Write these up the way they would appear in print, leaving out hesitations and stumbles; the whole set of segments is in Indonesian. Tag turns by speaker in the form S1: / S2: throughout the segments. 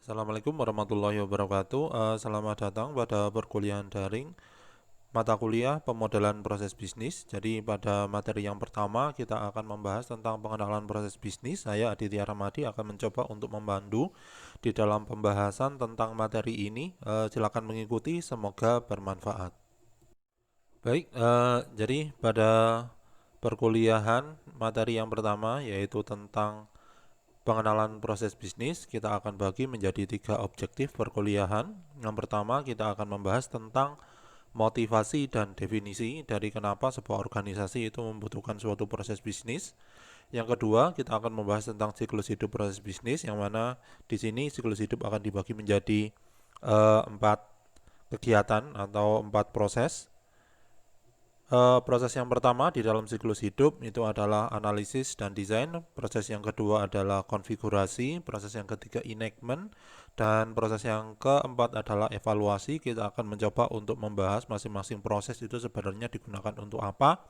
S1: Assalamualaikum warahmatullahi wabarakatuh. Selamat datang pada perkuliahan daring mata kuliah pemodelan proses bisnis. Jadi pada materi yang pertama kita akan membahas tentang pengenalan proses bisnis. Saya Aditya Ramadi akan mencoba untuk membantu di dalam pembahasan tentang materi ini. Silakan mengikuti, semoga bermanfaat. Baik, jadi pada perkuliahan materi yang pertama yaitu tentang pengenalan proses bisnis, kita akan bagi menjadi 3 objektif perkuliahan. Yang pertama, kita akan membahas tentang motivasi dan definisi dari kenapa sebuah organisasi itu membutuhkan suatu proses bisnis. Yang kedua, kita akan membahas tentang siklus hidup proses bisnis, yang mana di sini siklus hidup akan dibagi menjadi 4 kegiatan atau 4 proses. Proses yang pertama di dalam siklus hidup itu adalah analisis dan desain. Proses yang kedua adalah konfigurasi. Proses yang ketiga enactment. Dan proses yang keempat adalah evaluasi. Kita akan mencoba untuk membahas masing-masing proses itu sebenarnya digunakan untuk apa.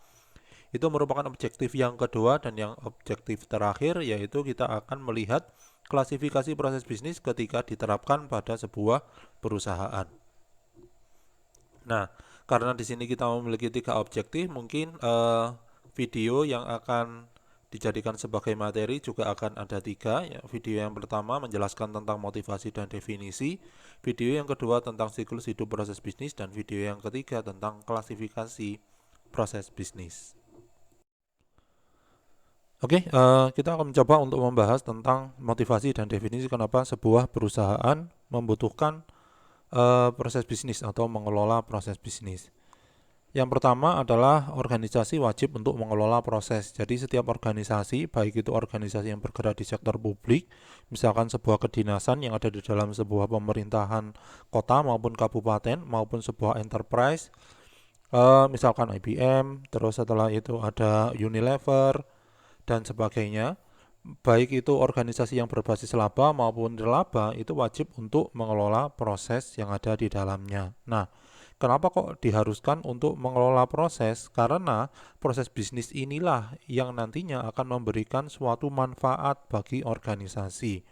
S1: Itu merupakan objektif yang kedua, dan yang objektif terakhir yaitu kita akan melihat klasifikasi proses bisnis ketika diterapkan pada sebuah perusahaan. Nah, karena di sini kita memiliki 3 objektif, mungkin video yang akan dijadikan sebagai materi juga akan ada 3. Ya, video yang pertama menjelaskan tentang motivasi dan definisi, video yang kedua tentang siklus hidup proses bisnis, dan video yang ketiga tentang klasifikasi proses bisnis. Oke, kita akan mencoba untuk membahas tentang motivasi dan definisi kenapa sebuah perusahaan membutuhkan proses bisnis atau mengelola proses bisnis. Yang pertama adalah organisasi wajib untuk mengelola proses. Jadi setiap organisasi, baik itu organisasi yang bergerak di sektor publik, misalkan sebuah kedinasan yang ada di dalam sebuah pemerintahan kota maupun kabupaten, maupun sebuah enterprise, misalkan IBM, terus setelah itu ada Unilever, dan sebagainya. Baik itu organisasi yang berbasis laba maupun nirlaba, itu wajib untuk mengelola proses yang ada di dalamnya. Nah, kenapa kok diharuskan untuk mengelola proses? Karena proses bisnis inilah yang nantinya akan memberikan suatu manfaat bagi organisasi.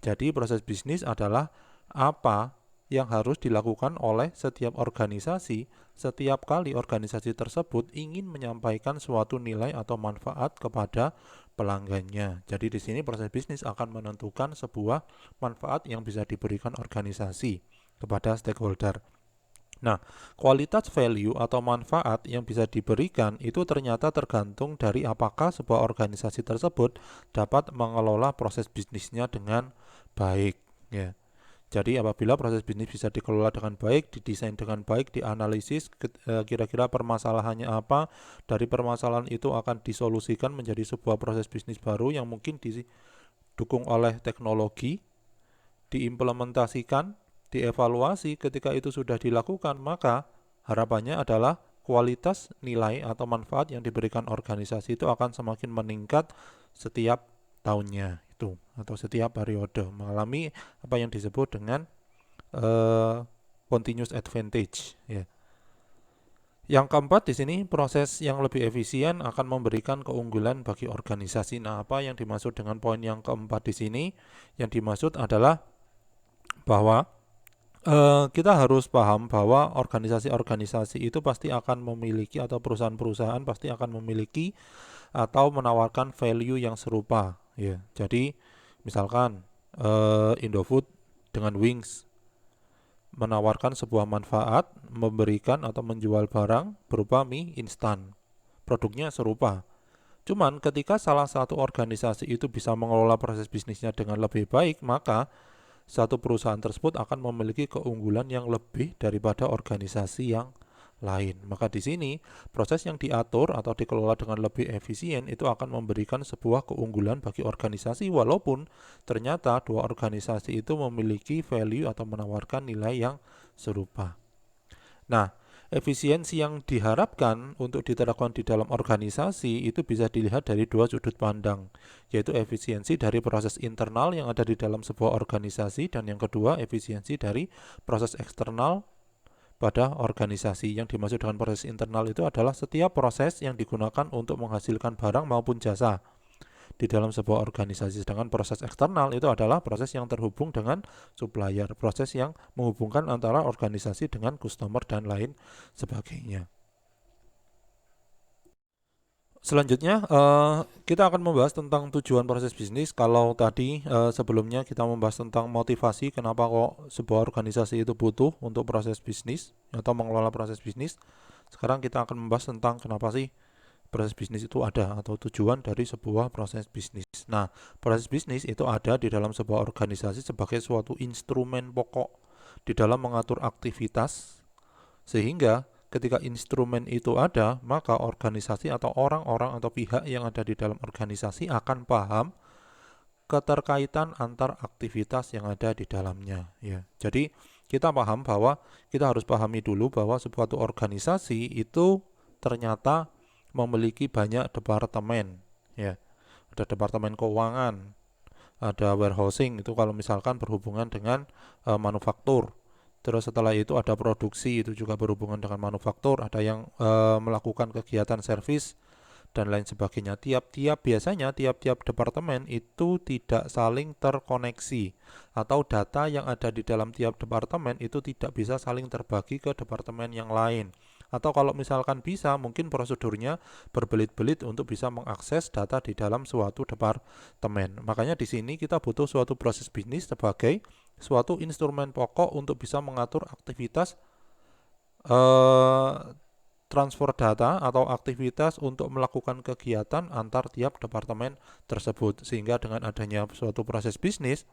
S1: Jadi proses bisnis adalah apa yang harus dilakukan oleh setiap organisasi setiap kali organisasi tersebut ingin menyampaikan suatu nilai atau manfaat kepada pelanggannya. Jadi di sini proses bisnis akan menentukan sebuah manfaat yang bisa diberikan organisasi kepada stakeholder. Nah, kualitas value atau manfaat yang bisa diberikan itu ternyata tergantung dari apakah sebuah organisasi tersebut dapat mengelola proses bisnisnya dengan baik, ya. Jadi apabila proses bisnis bisa dikelola dengan baik, didesain dengan baik, dianalisis kira-kira permasalahannya apa, dari permasalahan itu akan disolusikan menjadi sebuah proses bisnis baru yang mungkin didukung oleh teknologi, diimplementasikan, dievaluasi. Ketika itu sudah dilakukan, maka harapannya adalah kualitas nilai atau manfaat yang diberikan organisasi itu akan semakin meningkat setiap tahunnya itu, atau setiap periode mengalami apa yang disebut dengan continuous advantage, ya. Yang keempat di sini proses yang lebih efisien akan memberikan keunggulan bagi organisasi. Nah, apa yang dimaksud dengan poin yang keempat di sini? Yang dimaksud adalah bahwa kita harus paham bahwa organisasi-organisasi itu pasti akan memiliki, atau perusahaan-perusahaan pasti akan memiliki atau menawarkan value yang serupa, ya. Jadi misalkan Indofood dengan Wings menawarkan sebuah manfaat, memberikan atau menjual barang berupa mie instan. Produknya serupa. Cuman ketika salah satu organisasi itu bisa mengelola proses bisnisnya dengan lebih baik, maka satu perusahaan tersebut akan memiliki keunggulan yang lebih daripada organisasi yang lain. Maka di sini proses yang diatur atau dikelola dengan lebih efisien itu akan memberikan sebuah keunggulan bagi organisasi, walaupun ternyata dua organisasi itu memiliki value atau menawarkan nilai yang serupa. Nah, efisiensi yang diharapkan untuk diterapkan di dalam organisasi itu bisa dilihat dari 2 sudut pandang, yaitu efisiensi dari proses internal yang ada di dalam sebuah organisasi, dan yang kedua efisiensi dari proses eksternal pada organisasi. Yang dimaksud dengan proses internal itu adalah setiap proses yang digunakan untuk menghasilkan barang maupun jasa. di dalam sebuah organisasi. Sedangkan proses eksternal itu adalah proses yang terhubung dengan supplier, proses yang menghubungkan antara organisasi dengan customer dan lain sebagainya. Selanjutnya kita akan membahas tentang tujuan proses bisnis. Kalau tadi sebelumnya kita membahas tentang motivasi, kenapa kok sebuah organisasi itu butuh untuk proses bisnis atau mengelola proses bisnis. Sekarang kita akan membahas tentang kenapa sih proses bisnis itu ada atau tujuan dari sebuah proses bisnis. Nah, proses bisnis itu ada di dalam sebuah organisasi sebagai suatu instrumen pokok di dalam mengatur aktivitas, sehingga ketika instrumen itu ada, maka organisasi atau orang-orang atau pihak yang ada di dalam organisasi akan paham keterkaitan antar aktivitas yang ada di dalamnya, ya. Jadi kita paham bahwa kita harus pahami dulu bahwa suatu organisasi itu ternyata memiliki banyak departemen, ya. Ada departemen keuangan, ada warehousing, itu kalau misalkan berhubungan dengan manufaktur. Terus setelah itu ada produksi, itu juga berhubungan dengan manufaktur. Ada yang melakukan kegiatan servis dan lain sebagainya. Biasanya tiap-tiap departemen itu tidak saling terkoneksi, atau data yang ada di dalam tiap departemen itu tidak bisa saling terbagi ke departemen yang lain. Atau kalau misalkan bisa, mungkin prosedurnya berbelit-belit untuk bisa mengakses data di dalam suatu departemen. Makanya di sini kita butuh suatu proses bisnis sebagai suatu instrumen pokok untuk bisa mengatur aktivitas transfer data atau aktivitas untuk melakukan kegiatan antar tiap departemen tersebut. Sehingga dengan adanya suatu proses bisnis,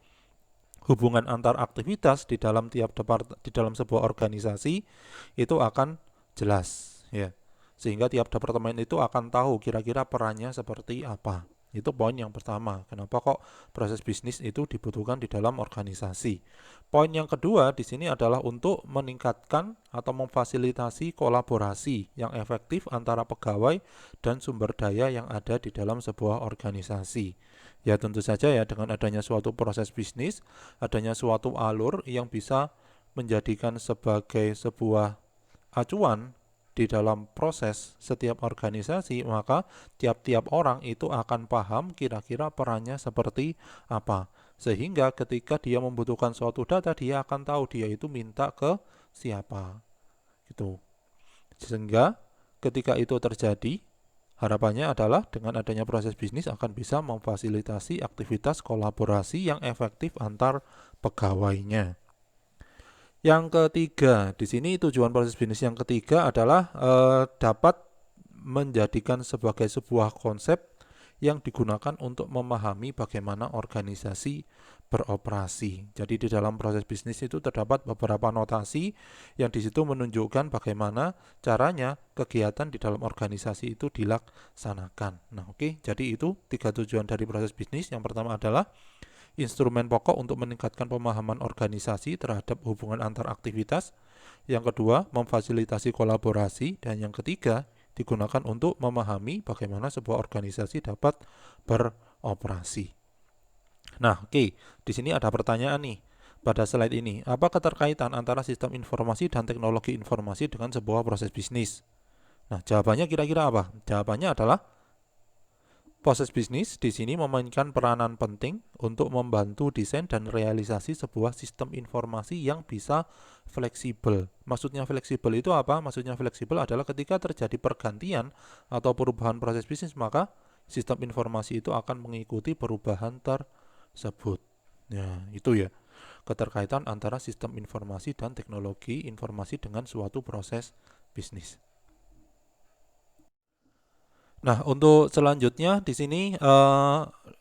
S1: hubungan antar aktivitas di dalam di dalam sebuah organisasi itu akan jelas, ya. Sehingga tiap departemen itu akan tahu kira-kira perannya seperti apa. Itu poin yang pertama. Kenapa kok proses bisnis itu dibutuhkan di dalam organisasi? Poin yang kedua di sini adalah untuk meningkatkan atau memfasilitasi kolaborasi yang efektif antara pegawai dan sumber daya yang ada di dalam sebuah organisasi. Ya tentu saja ya, dengan adanya suatu proses bisnis, adanya suatu alur yang bisa menjadikan sebagai sebuah acuan di dalam proses setiap organisasi, maka tiap-tiap orang itu akan paham kira-kira perannya seperti apa. Sehingga ketika dia membutuhkan suatu data, dia akan tahu dia itu minta ke siapa. Gitu. Sehingga ketika itu terjadi, harapannya adalah dengan adanya proses bisnis akan bisa memfasilitasi aktivitas kolaborasi yang efektif antar pegawainya. Yang ketiga, di sini tujuan proses bisnis yang ketiga adalah dapat menjadikan sebagai sebuah konsep yang digunakan untuk memahami bagaimana organisasi beroperasi. Jadi di dalam proses bisnis itu terdapat beberapa notasi yang di situ menunjukkan bagaimana caranya kegiatan di dalam organisasi itu dilaksanakan. Nah, oke. Jadi itu 3 tujuan dari proses bisnis. Yang pertama adalah instrumen pokok untuk meningkatkan pemahaman organisasi terhadap hubungan antar aktivitas. Yang kedua, memfasilitasi kolaborasi. Dan yang ketiga, digunakan untuk memahami bagaimana sebuah organisasi dapat beroperasi. Nah, oke. Di sini ada pertanyaan nih pada slide ini. Apa keterkaitan antara sistem informasi dan teknologi informasi dengan sebuah proses bisnis? Nah, jawabannya kira-kira apa? Jawabannya adalah proses bisnis di sini memainkan peranan penting untuk membantu desain dan realisasi sebuah sistem informasi yang bisa fleksibel. Maksudnya fleksibel itu apa? Maksudnya fleksibel adalah ketika terjadi pergantian atau perubahan proses bisnis, maka sistem informasi itu akan mengikuti perubahan tersebut. Nah, itu ya, keterkaitan antara sistem informasi dan teknologi informasi dengan suatu proses bisnis. Nah, untuk selanjutnya di sini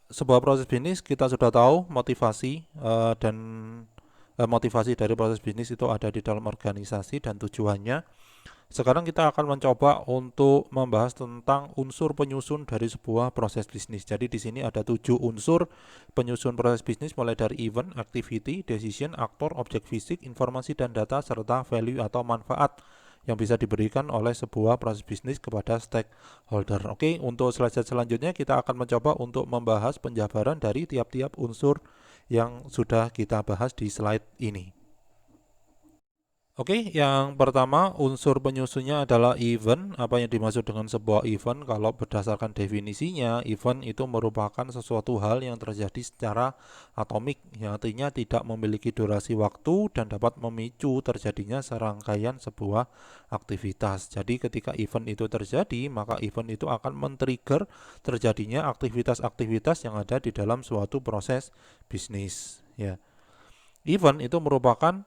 S1: sebuah proses bisnis kita sudah tahu motivasi dan motivasi dari proses bisnis itu ada di dalam organisasi dan tujuannya. Sekarang kita akan mencoba untuk membahas tentang unsur penyusun dari sebuah proses bisnis. Jadi di sini ada 7 unsur penyusun proses bisnis, mulai dari event, activity, decision, aktor, objek fisik, informasi dan data, serta value atau manfaat yang bisa diberikan oleh sebuah proses bisnis kepada stakeholder. Oke, untuk slide selanjutnya kita akan mencoba untuk membahas penjabaran dari tiap-tiap unsur yang sudah kita bahas di slide ini. Oke, yang pertama unsur penyusunnya adalah event. Apa yang dimaksud dengan sebuah event? Kalau berdasarkan definisinya, event itu merupakan sesuatu hal yang terjadi secara atomik, yang artinya tidak memiliki durasi waktu dan dapat memicu terjadinya serangkaian sebuah aktivitas. Jadi ketika event itu terjadi, maka event itu akan men-trigger terjadinya aktivitas-aktivitas yang ada di dalam suatu proses bisnis. Ya, event itu merupakan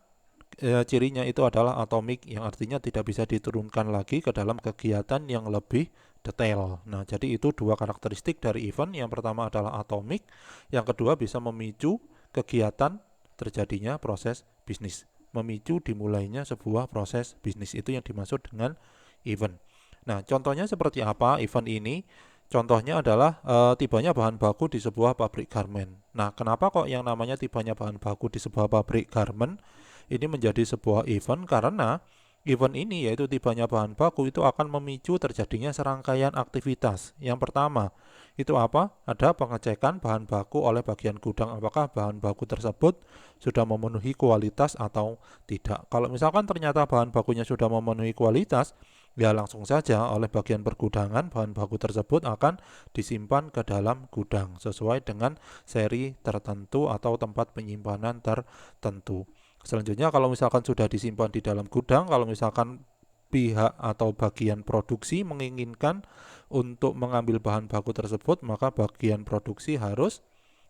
S1: cirinya itu adalah atomik, yang artinya tidak bisa diturunkan lagi ke dalam kegiatan yang lebih detail. Nah, jadi itu dua karakteristik dari event. Yang pertama adalah atomik, yang kedua bisa memicu kegiatan terjadinya proses bisnis. Memicu dimulainya sebuah proses bisnis, itu yang dimaksud dengan event. Nah, contohnya seperti apa event ini? Contohnya adalah tibanya bahan baku di sebuah pabrik garment. Nah, kenapa kok yang namanya tibanya bahan baku di sebuah pabrik garment ini menjadi sebuah event? Karena event ini, yaitu tibanya bahan baku, itu akan memicu terjadinya serangkaian aktivitas. Yang pertama, itu apa? Ada pengecekan bahan baku oleh bagian gudang, apakah bahan baku tersebut sudah memenuhi kualitas atau tidak. Kalau misalkan ternyata bahan bakunya sudah memenuhi kualitas, ya langsung saja oleh bagian pergudangan bahan baku tersebut akan disimpan ke dalam gudang sesuai dengan seri tertentu atau tempat penyimpanan tertentu. Selanjutnya, kalau misalkan sudah disimpan di dalam gudang, kalau misalkan pihak atau bagian produksi menginginkan untuk mengambil bahan baku tersebut, maka bagian produksi harus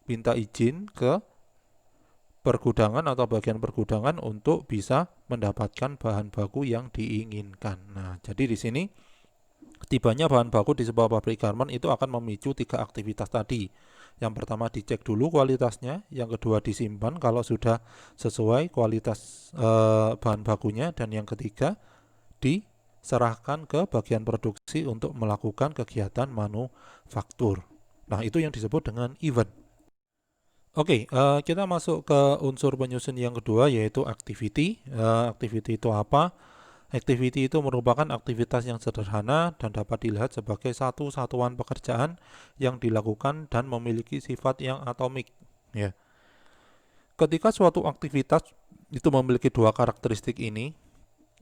S1: minta izin ke pergudangan atau bagian pergudangan untuk bisa mendapatkan bahan baku yang diinginkan. Nah, jadi di sini tibanya bahan baku di sebuah pabrik garment itu akan memicu tiga aktivitas tadi. Yang pertama, dicek dulu kualitasnya, yang kedua disimpan kalau sudah sesuai kualitas bahan bakunya, dan yang ketiga diserahkan ke bagian produksi untuk melakukan kegiatan manufaktur. Nah, itu yang disebut dengan event. Oke, kita masuk ke unsur penyusun yang kedua, yaitu activity. Activity itu apa? Activity itu merupakan aktivitas yang sederhana dan dapat dilihat sebagai satu satuan pekerjaan yang dilakukan dan memiliki sifat yang atomik. Ya. Ketika suatu aktivitas itu memiliki dua karakteristik ini,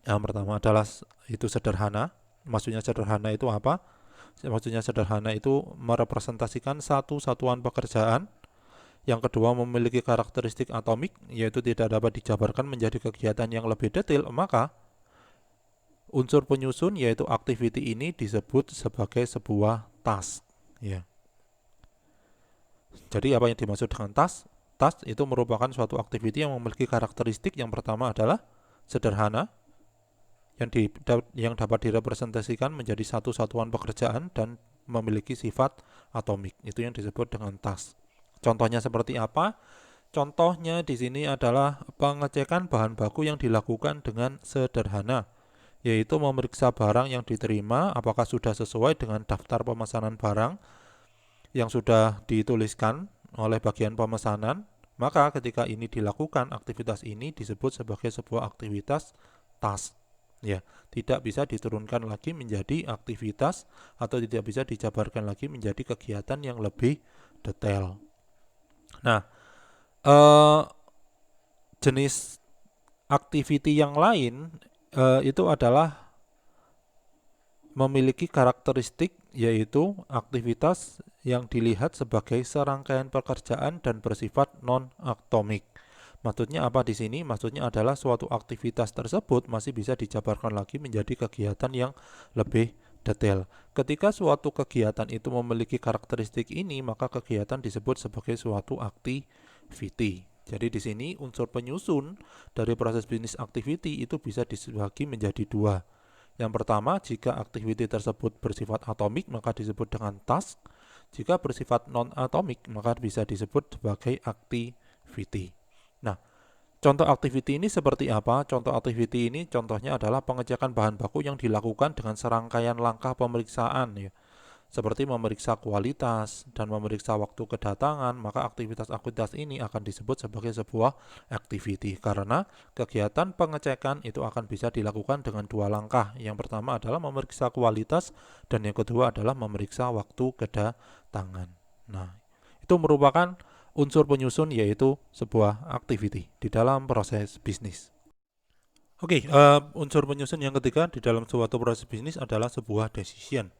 S1: yang pertama adalah itu sederhana. Maksudnya sederhana itu apa? Maksudnya sederhana itu merepresentasikan satu satuan pekerjaan. Yang kedua, memiliki karakteristik atomik, yaitu tidak dapat dijabarkan menjadi kegiatan yang lebih detail. Maka unsur penyusun, yaitu activity ini, disebut sebagai sebuah task. Ya. Jadi apa yang dimaksud dengan task? Task itu merupakan suatu activity yang memiliki karakteristik. Yang pertama adalah sederhana, yang dapat direpresentasikan menjadi satu satuan pekerjaan dan memiliki sifat atomik. Itu yang disebut dengan task. Contohnya seperti apa? Contohnya di sini adalah pengecekan bahan baku yang dilakukan dengan sederhana, yaitu memeriksa barang yang diterima apakah sudah sesuai dengan daftar pemesanan barang yang sudah dituliskan oleh bagian pemesanan. Maka ketika ini dilakukan, aktivitas ini disebut sebagai sebuah aktivitas task. Ya, tidak bisa diturunkan lagi menjadi aktivitas atau tidak bisa dijabarkan lagi menjadi kegiatan yang lebih detail. Nah, jenis activity yang lain itu adalah memiliki karakteristik, yaitu aktivitas yang dilihat sebagai serangkaian pekerjaan dan bersifat non-atomik. Maksudnya apa di sini? Maksudnya adalah suatu aktivitas tersebut masih bisa dijabarkan lagi menjadi kegiatan yang lebih detail. Ketika suatu kegiatan itu memiliki karakteristik ini, maka kegiatan disebut sebagai suatu activity. Jadi di sini unsur penyusun dari proses bisnis activity itu bisa dibagi menjadi dua. Yang pertama, jika activity tersebut bersifat atomik maka disebut dengan task. Jika bersifat non-atomik maka bisa disebut sebagai activity. Nah, contoh activity ini seperti apa? Contoh activity ini contohnya adalah pengecekan bahan baku yang dilakukan dengan serangkaian langkah pemeriksaan, ya. Seperti memeriksa kualitas dan memeriksa waktu kedatangan. Maka aktivitas-aktivitas ini akan disebut sebagai sebuah activity, karena kegiatan pengecekan itu akan bisa dilakukan dengan dua langkah. Yang pertama adalah memeriksa kualitas dan yang kedua adalah memeriksa waktu kedatangan. Nah, itu merupakan unsur penyusun, yaitu sebuah activity di dalam proses bisnis. Unsur penyusun yang ketiga di dalam suatu proses bisnis adalah sebuah decision.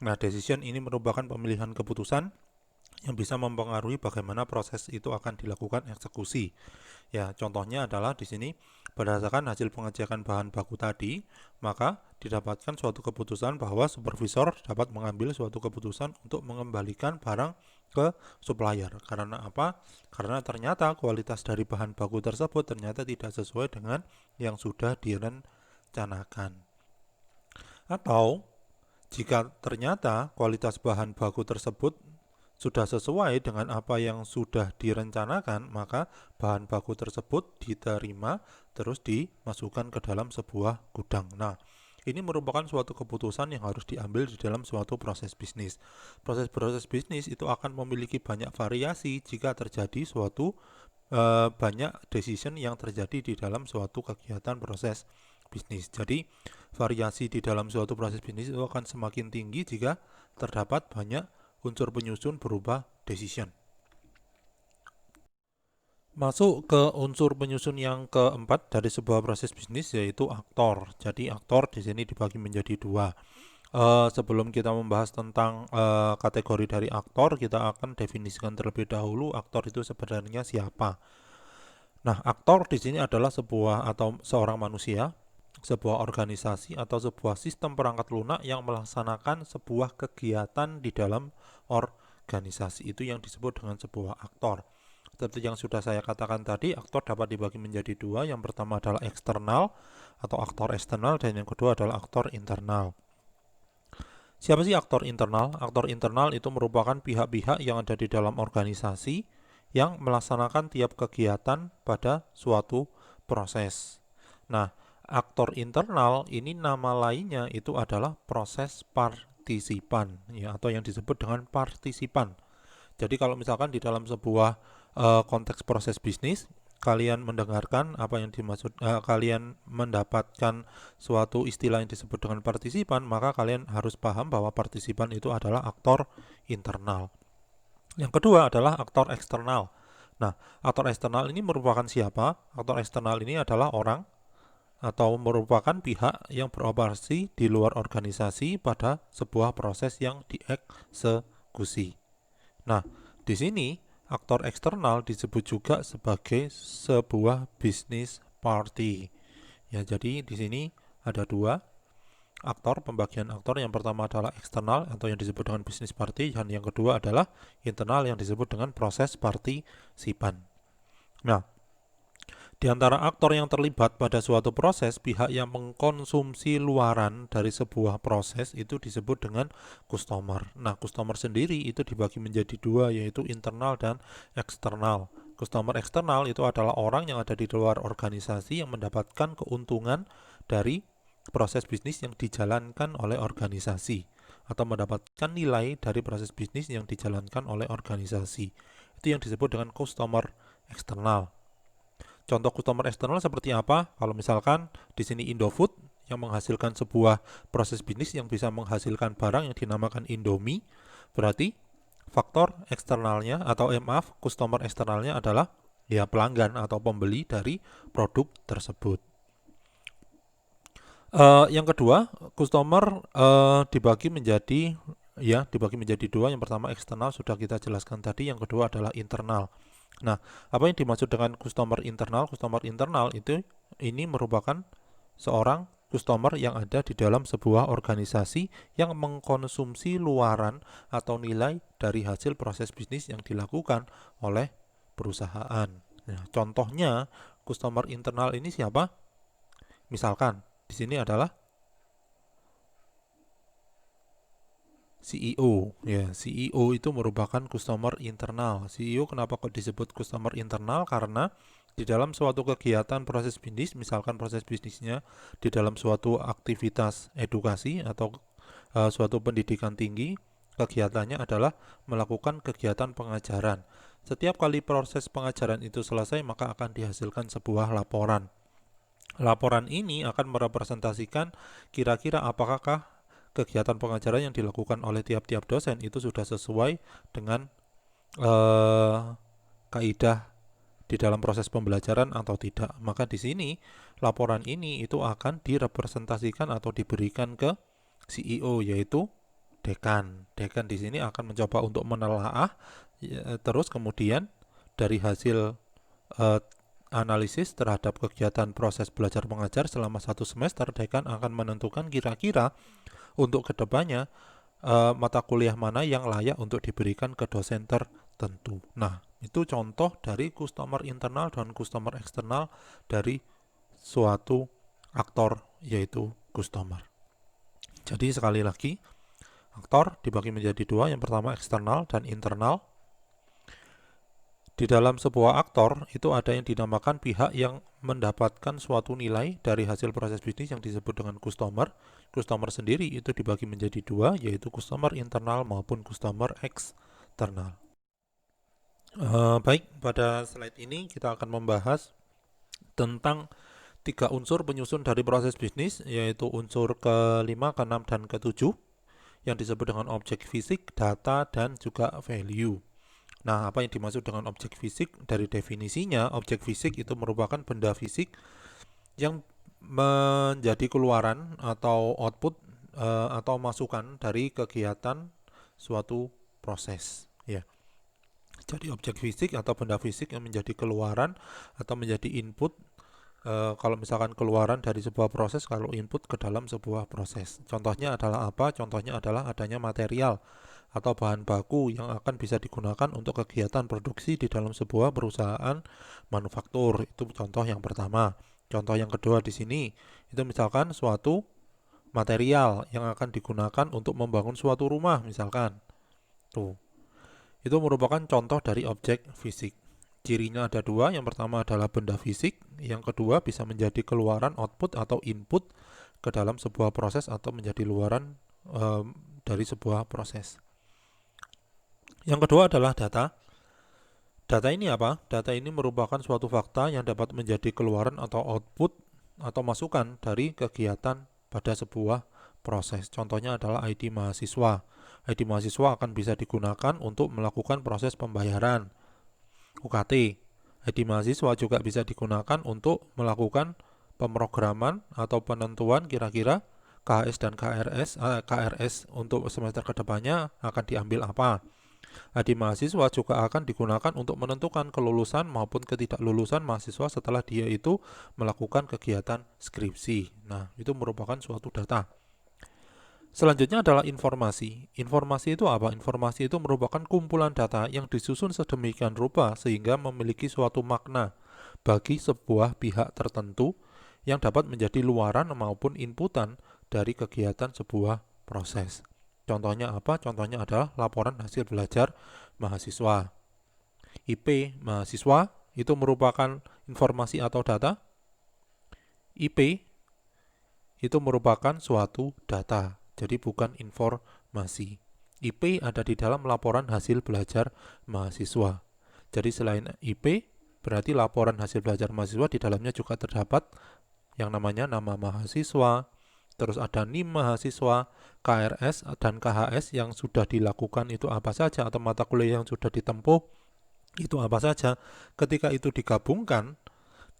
S1: Nah, decision ini merupakan pemilihan keputusan yang bisa mempengaruhi bagaimana proses itu akan dilakukan eksekusi. Ya, contohnya adalah di sini berdasarkan hasil pengecekan bahan baku tadi, maka didapatkan suatu keputusan bahwa supervisor dapat mengambil suatu keputusan untuk mengembalikan barang ke supplier. Karena apa? Karena ternyata kualitas dari bahan baku tersebut ternyata tidak sesuai dengan yang sudah direncanakan. Atau jika ternyata kualitas bahan baku tersebut sudah sesuai dengan apa yang sudah direncanakan, maka bahan baku tersebut diterima terus dimasukkan ke dalam sebuah gudang. Nah, ini merupakan suatu keputusan yang harus diambil di dalam suatu proses bisnis. Proses-proses bisnis itu akan memiliki banyak variasi jika terjadi suatu banyak decision yang terjadi di dalam suatu kegiatan proses bisnis. Jadi, variasi di dalam suatu proses bisnis itu akan semakin tinggi jika terdapat banyak unsur penyusun berupa decision. Masuk ke unsur penyusun yang keempat dari sebuah proses bisnis, yaitu aktor. Jadi aktor di sini dibagi menjadi dua. Sebelum kita membahas tentang kategori dari aktor, kita akan definisikan terlebih dahulu aktor itu sebenarnya siapa. Nah, aktor di sini adalah sebuah atau seorang manusia, sebuah organisasi atau sebuah sistem perangkat lunak yang melaksanakan sebuah kegiatan di dalam organisasi. Itu yang disebut dengan sebuah aktor. Seperti yang sudah saya katakan tadi, aktor dapat dibagi menjadi dua. Yang pertama adalah eksternal atau aktor eksternal, dan yang kedua adalah aktor internal. Siapa sih aktor internal? Aktor internal itu merupakan pihak-pihak yang ada di dalam organisasi yang melaksanakan tiap kegiatan pada suatu proses. Nah, aktor internal ini nama lainnya itu adalah proses partisipan, ya, atau yang disebut dengan partisipan. Jadi kalau misalkan di dalam sebuah konteks proses bisnis, kalian mendengarkan apa yang dimaksud, kalian mendapatkan suatu istilah yang disebut dengan partisipan, maka kalian harus paham bahwa partisipan itu adalah aktor internal. Yang kedua adalah aktor eksternal. Nah, aktor eksternal ini merupakan siapa? Aktor eksternal ini adalah orang atau merupakan pihak yang beroperasi di luar organisasi pada sebuah proses yang dieksekusi. Nah, di sini aktor eksternal disebut juga sebagai sebuah business party. Ya, jadi di sini ada dua aktor, pembagian aktor. Yang pertama adalah eksternal atau yang disebut dengan business party, dan yang kedua adalah internal yang disebut dengan proses partisipan. Nah, di antara aktor yang terlibat pada suatu proses, pihak yang mengkonsumsi luaran dari sebuah proses itu disebut dengan customer. Nah, customer sendiri itu dibagi menjadi dua, yaitu internal dan eksternal. Customer eksternal itu adalah orang yang ada di luar organisasi yang mendapatkan keuntungan dari proses bisnis yang dijalankan oleh organisasi, atau mendapatkan nilai dari proses bisnis yang dijalankan oleh organisasi. Itu yang disebut dengan customer eksternal. Contoh customer eksternal seperti apa? Kalau misalkan di sini Indofood yang menghasilkan sebuah proses bisnis yang bisa menghasilkan barang yang dinamakan Indomie, berarti faktor eksternalnya atau customer eksternalnya adalah ya pelanggan atau pembeli dari produk tersebut. Yang kedua, customer dibagi menjadi dua. Yang pertama eksternal sudah kita jelaskan tadi, yang kedua adalah internal. Nah, apa yang dimaksud dengan customer internal? Customer internal ini merupakan seorang customer yang ada di dalam sebuah organisasi yang mengkonsumsi luaran atau nilai dari hasil proses bisnis yang dilakukan oleh perusahaan. Nah, contohnya customer internal ini siapa? Misalkan di sini adalah CEO. Ya, CEO itu merupakan customer internal. CEO kenapa kok disebut customer internal? Karena di dalam suatu kegiatan proses bisnis, misalkan proses bisnisnya di dalam suatu aktivitas edukasi atau suatu pendidikan tinggi, kegiatannya adalah melakukan kegiatan pengajaran. Setiap kali proses pengajaran itu selesai, maka akan dihasilkan sebuah laporan. Laporan ini akan merepresentasikan kira-kira apakah kegiatan pengajaran yang dilakukan oleh tiap-tiap dosen itu sudah sesuai dengan kaidah di dalam proses pembelajaran atau tidak. Maka di sini laporan ini itu akan direpresentasikan atau diberikan ke CEO, yaitu dekan. Dekan di sini akan mencoba untuk menelaah, terus kemudian dari hasil analisis terhadap kegiatan proses belajar mengajar selama 1 semester, dekan akan menentukan kira-kira untuk kedepannya mata kuliah mana yang layak untuk diberikan ke dosen tertentu. Nah, itu contoh dari customer internal dan customer eksternal dari suatu aktor, yaitu customer. Jadi sekali lagi, aktor dibagi menjadi dua, yang pertama eksternal dan internal. Di dalam sebuah aktor itu ada yang dinamakan pihak yang mendapatkan suatu nilai dari hasil proses bisnis yang disebut dengan customer. Customer sendiri itu dibagi menjadi dua, yaitu customer internal maupun customer eksternal. Baik, pada slide ini kita akan membahas tentang 3 unsur penyusun dari proses bisnis, yaitu unsur ke-5, ke-6, dan ke-7 yang disebut dengan objek fisik, data, dan juga value. Nah, apa yang dimaksud dengan objek fisik? Dari definisinya, objek fisik itu merupakan benda fisik yang menjadi keluaran atau output atau masukan dari kegiatan suatu proses. Ya. Jadi objek fisik atau benda fisik yang menjadi keluaran atau menjadi input. Kalau misalkan keluaran dari sebuah proses, kalau input ke dalam sebuah proses. Contohnya adalah apa? Contohnya adalah adanya material atau bahan baku yang akan bisa digunakan untuk kegiatan produksi di dalam sebuah perusahaan manufaktur. Itu contoh yang pertama. Contoh yang kedua di sini, itu misalkan suatu material yang akan digunakan untuk membangun suatu rumah, misalkan. Tuh. Itu merupakan contoh dari objek fisik. Cirinya ada dua, yang pertama adalah benda fisik, yang kedua bisa menjadi keluaran output atau input ke dalam sebuah proses atau menjadi luaran dari sebuah proses. Yang kedua adalah data. Data ini apa? Data ini merupakan suatu fakta yang dapat menjadi keluaran atau output atau masukan dari kegiatan pada sebuah proses. Contohnya adalah ID mahasiswa. ID mahasiswa akan bisa digunakan untuk melakukan proses pembayaran UKT. ID mahasiswa juga bisa digunakan untuk melakukan pemrograman atau penentuan kira-kira KHS dan KRS untuk semester kedepannya akan diambil apa. ID mahasiswa juga akan digunakan untuk menentukan kelulusan maupun ketidaklulusan mahasiswa setelah dia itu melakukan kegiatan skripsi. Nah, itu merupakan suatu data. Selanjutnya adalah informasi. Informasi itu apa? Informasi itu merupakan kumpulan data yang disusun sedemikian rupa sehingga memiliki suatu makna bagi sebuah pihak tertentu yang dapat menjadi luaran maupun inputan dari kegiatan sebuah proses. Contohnya apa? Contohnya adalah laporan hasil belajar mahasiswa. IP mahasiswa itu merupakan informasi atau data. IP itu merupakan suatu data, jadi bukan informasi. IP ada di dalam laporan hasil belajar mahasiswa. Jadi selain IP, berarti laporan hasil belajar mahasiswa di dalamnya juga terdapat yang namanya nama mahasiswa, terus ada NIM mahasiswa, KRS dan KHS yang sudah dilakukan itu apa saja, atau mata kuliah yang sudah ditempuh itu apa saja. Ketika itu digabungkan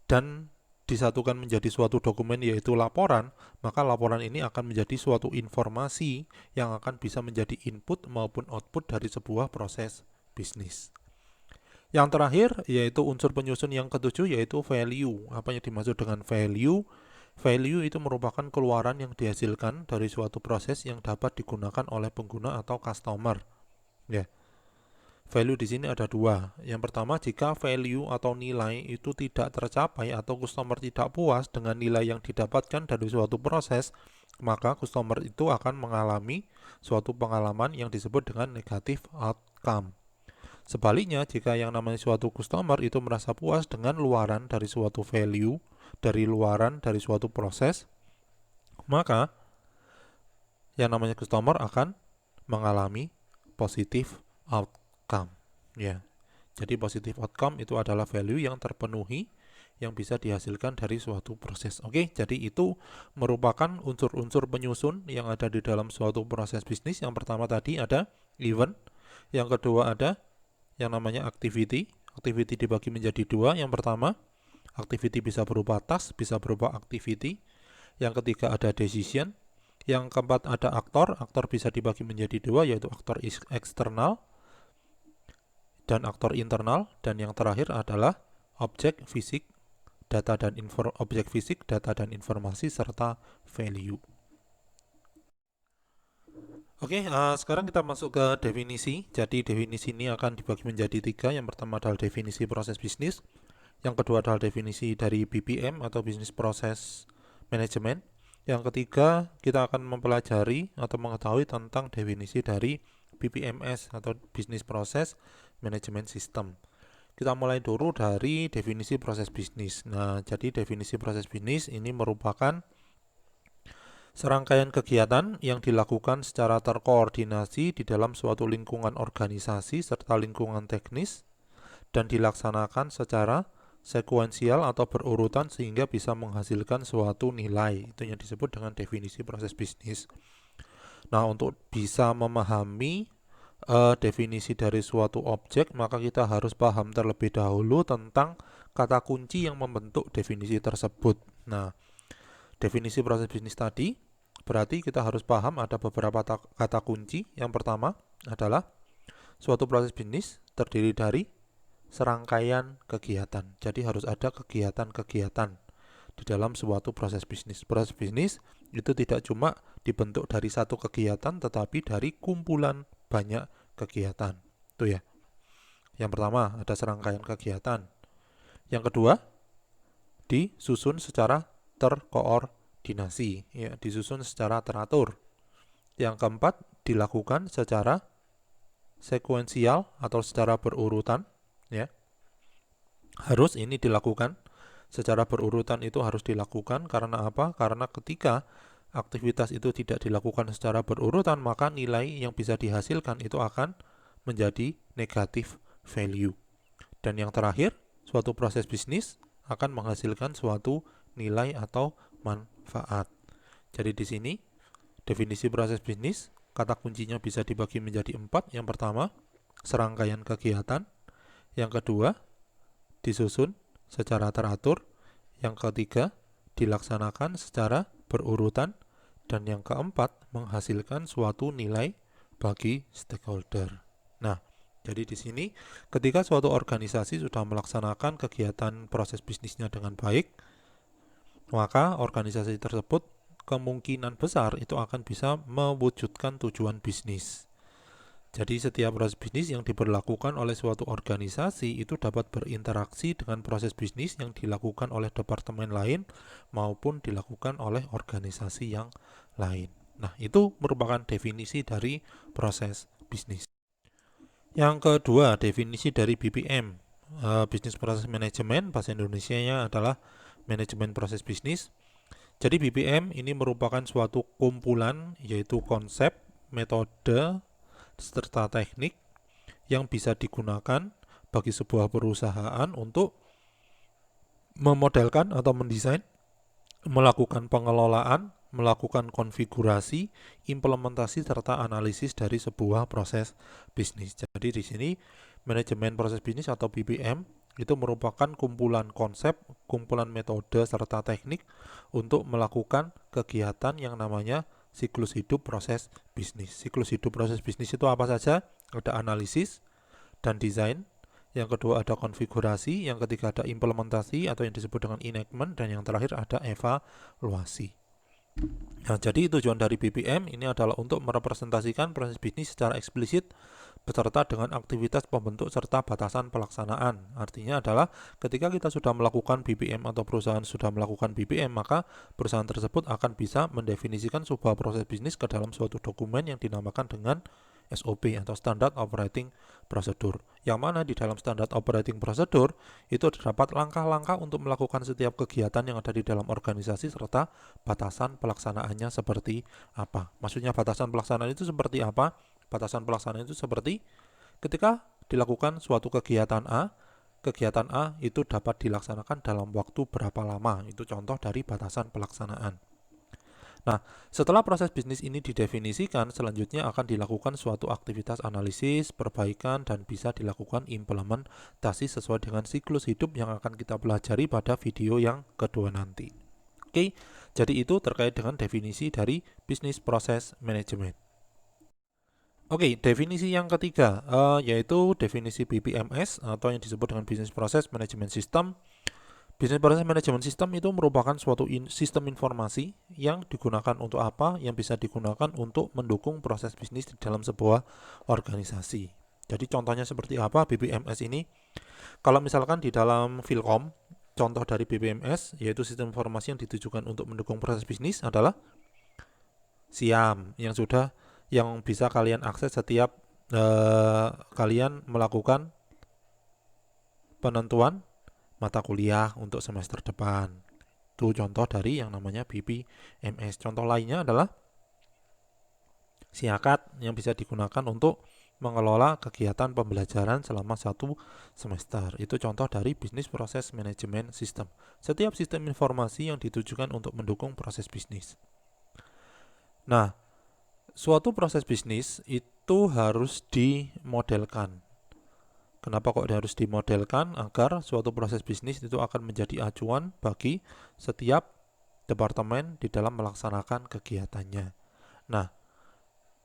S1: dan disatukan menjadi suatu dokumen, yaitu laporan, maka laporan ini akan menjadi suatu informasi yang akan bisa menjadi input maupun output dari sebuah proses bisnis. Yang terakhir yaitu unsur penyusun yang ketujuh, yaitu value. Apa yang dimaksud dengan value? Value itu merupakan keluaran yang dihasilkan dari suatu proses yang dapat digunakan oleh pengguna atau customer. Ya. Value di sini ada dua. Yang pertama, jika value atau nilai itu tidak tercapai atau customer tidak puas dengan nilai yang didapatkan dari suatu proses, maka customer itu akan mengalami suatu pengalaman yang disebut dengan negative outcome. Sebaliknya, jika yang namanya suatu customer itu merasa puas dengan luaran dari suatu value, dari luaran dari suatu proses, maka yang namanya customer akan mengalami positive outcome. Ya. Jadi positive outcome itu adalah value yang terpenuhi yang bisa dihasilkan dari suatu proses. Oke, jadi itu merupakan unsur-unsur penyusun yang ada di dalam suatu proses bisnis. Yang pertama tadi ada event, yang kedua ada yang namanya activity Activity dibagi menjadi dua. Yang pertama, activity bisa berupa task, bisa berupa activity. Yang ketiga ada decision. Yang keempat ada aktor. Aktor bisa dibagi menjadi dua, yaitu aktor eksternal dan aktor internal. Dan yang terakhir adalah objek fisik, objek fisik, data dan informasi serta value. Oke, sekarang kita masuk ke definisi. Jadi definisi ini akan dibagi menjadi tiga. Yang pertama adalah definisi proses bisnis. Yang kedua adalah definisi dari BPM atau Business Process Management. Yang ketiga, kita akan mempelajari atau mengetahui tentang definisi dari BPMS atau Business Process Management System. Kita mulai dulu dari definisi proses bisnis. Nah, jadi definisi proses bisnis ini merupakan serangkaian kegiatan yang dilakukan secara terkoordinasi di dalam suatu lingkungan organisasi serta lingkungan teknis dan dilaksanakan secara sekuensial atau berurutan sehingga bisa menghasilkan suatu nilai. Itu yang disebut dengan definisi proses bisnis. Nah, untuk bisa memahami definisi dari suatu objek, maka kita harus paham terlebih dahulu tentang kata kunci yang membentuk definisi tersebut. Nah, definisi proses bisnis tadi berarti kita harus paham ada beberapa kata kunci. Yang pertama adalah suatu proses bisnis terdiri dari serangkaian kegiatan. Jadi harus ada kegiatan-kegiatan di dalam suatu proses bisnis. Proses bisnis itu tidak cuma dibentuk dari satu kegiatan, tetapi dari kumpulan banyak kegiatan. Itu ya. Yang pertama ada serangkaian kegiatan. Yang kedua disusun secara terkoordinasi, ya, disusun secara teratur. Yang keempat dilakukan secara sekuensial atau secara berurutan, ya. Harus ini dilakukan secara berurutan, itu harus dilakukan karena apa? Karena ketika aktivitas itu tidak dilakukan secara berurutan, maka nilai yang bisa dihasilkan itu akan menjadi negatif value. Dan yang terakhir, suatu proses bisnis akan menghasilkan suatu nilai atau manfaat. Jadi di sini definisi proses bisnis, kata kuncinya bisa dibagi menjadi 4. Yang pertama, serangkaian kegiatan. Yang kedua, disusun secara teratur. Yang ketiga, dilaksanakan secara berurutan. Dan yang keempat, menghasilkan suatu nilai bagi stakeholder. Nah, jadi di sini ketika suatu organisasi sudah melaksanakan kegiatan proses bisnisnya dengan baik, maka organisasi tersebut kemungkinan besar itu akan bisa mewujudkan tujuan bisnis. Jadi setiap proses bisnis yang diberlakukan oleh suatu organisasi itu dapat berinteraksi dengan proses bisnis yang dilakukan oleh departemen lain maupun dilakukan oleh organisasi yang lain. Nah, itu merupakan definisi dari proses bisnis. Yang kedua, definisi dari BPM, Business Process Management, bahasa Indonesianya adalah manajemen proses bisnis. Jadi BPM ini merupakan suatu kumpulan, yaitu konsep, metode, serta teknik yang bisa digunakan bagi sebuah perusahaan untuk memodelkan atau mendesain, melakukan pengelolaan, melakukan konfigurasi, implementasi, serta analisis dari sebuah proses bisnis. Jadi di sini manajemen proses bisnis atau BPM itu merupakan kumpulan konsep, kumpulan metode, serta teknik untuk melakukan kegiatan yang namanya siklus hidup proses bisnis. Siklus hidup proses bisnis itu apa saja? Ada analisis dan desain. Yang kedua ada konfigurasi, yang ketiga ada implementasi atau yang disebut dengan enactment, dan yang terakhir ada evaluasi. Nah, jadi tujuan dari BPM ini adalah untuk merepresentasikan proses bisnis secara eksplisit beserta dengan aktivitas pembentuk serta batasan pelaksanaan. Artinya adalah ketika kita sudah melakukan BPM atau perusahaan sudah melakukan BPM, maka perusahaan tersebut akan bisa mendefinisikan sebuah proses bisnis ke dalam suatu dokumen yang dinamakan dengan SOP atau Standard Operating Procedure. Yang mana di dalam Standard Operating Procedure itu terdapat langkah-langkah untuk melakukan setiap kegiatan yang ada di dalam organisasi serta batasan pelaksanaannya seperti apa. Maksudnya batasan pelaksanaan itu seperti apa? Batasan pelaksanaan itu seperti ketika dilakukan suatu kegiatan A itu dapat dilaksanakan dalam waktu berapa lama. Itu contoh dari batasan pelaksanaan. Nah, setelah proses bisnis ini didefinisikan, selanjutnya akan dilakukan suatu aktivitas analisis, perbaikan, dan bisa dilakukan implementasi sesuai dengan siklus hidup yang akan kita pelajari pada video yang kedua nanti. Oke, jadi itu terkait dengan definisi dari Business Process Management. Oke, definisi yang ketiga yaitu definisi BPMS atau yang disebut dengan Business Process Management System. Business Process Management System itu merupakan suatu sistem informasi yang digunakan untuk apa? Yang bisa digunakan untuk mendukung proses bisnis di dalam sebuah organisasi. Jadi contohnya seperti apa BPMS ini? Kalau misalkan di dalam Philcom, contoh dari BPMS yaitu sistem informasi yang ditujukan untuk mendukung proses bisnis adalah SIAM yang bisa kalian akses setiap kalian melakukan penentuan mata kuliah untuk semester depan. Itu contoh dari yang namanya BPMS. Contoh lainnya adalah SIAKAT yang bisa digunakan untuk mengelola kegiatan pembelajaran selama 1 semester. Itu contoh dari Business Process Management System. Setiap sistem informasi yang ditujukan untuk mendukung proses bisnis. Nah, suatu proses bisnis itu harus dimodelkan. Kenapa kok harus dimodelkan? Agar suatu proses bisnis itu akan menjadi acuan bagi setiap departemen di dalam melaksanakan kegiatannya. Nah,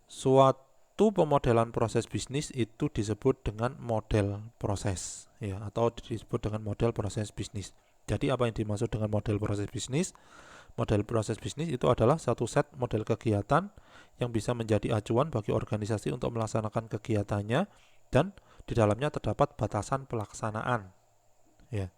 S1: suatu pemodelan proses bisnis itu disebut dengan model proses, ya, atau disebut dengan model proses bisnis. Jadi apa yang dimaksud dengan model proses bisnis? Model proses bisnis itu adalah satu set model kegiatan yang bisa menjadi acuan bagi organisasi untuk melaksanakan kegiatannya dan di dalamnya terdapat batasan pelaksanaan, ya,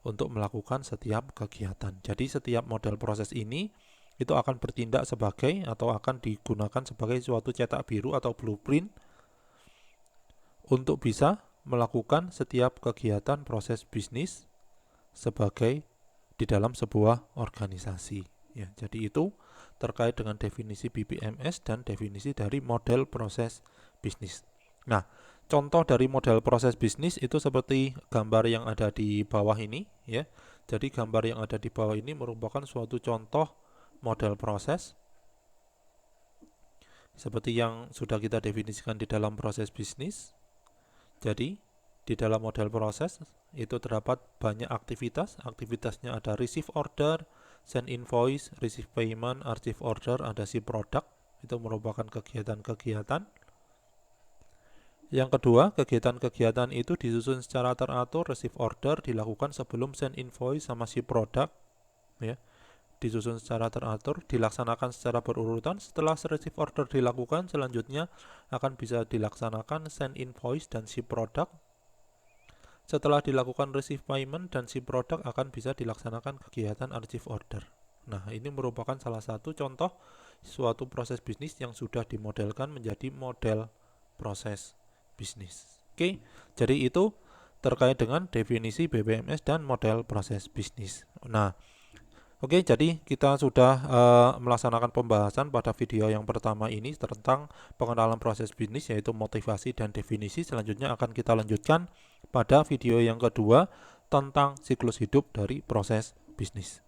S1: untuk melakukan setiap kegiatan. Jadi setiap model proses ini itu akan bertindak sebagai atau akan digunakan sebagai suatu cetak biru atau blueprint untuk bisa melakukan setiap kegiatan proses bisnis sebagai di dalam sebuah organisasi. Ya, jadi itu terkait dengan definisi BPMS dan definisi dari model proses bisnis. Nah, contoh dari model proses bisnis itu seperti gambar yang ada di bawah ini, ya. Jadi gambar yang ada di bawah ini merupakan suatu contoh model proses seperti yang sudah kita definisikan di dalam proses bisnis. Jadi di dalam model proses itu terdapat banyak aktivitas. Aktivitasnya ada receive order, send invoice, receive payment, archive order, ada si product. Itu merupakan kegiatan-kegiatan. Yang kedua, kegiatan-kegiatan itu disusun secara teratur. Receive order dilakukan sebelum send invoice sama si product, ya. Disusun secara teratur, dilaksanakan secara berurutan. Setelah receive order dilakukan, selanjutnya akan bisa dilaksanakan send invoice dan si product. Setelah dilakukan receive payment dan si produk akan bisa dilaksanakan kegiatan archive order. Nah, ini merupakan salah satu contoh suatu proses bisnis yang sudah dimodelkan menjadi model proses bisnis. Oke, jadi itu terkait dengan definisi BPMS dan model proses bisnis. Nah, oke, jadi kita sudah melaksanakan pembahasan pada video yang pertama ini tentang pengenalan proses bisnis yaitu motivasi dan definisi. Selanjutnya akan kita lanjutkan pada video yang kedua tentang siklus hidup dari proses bisnis.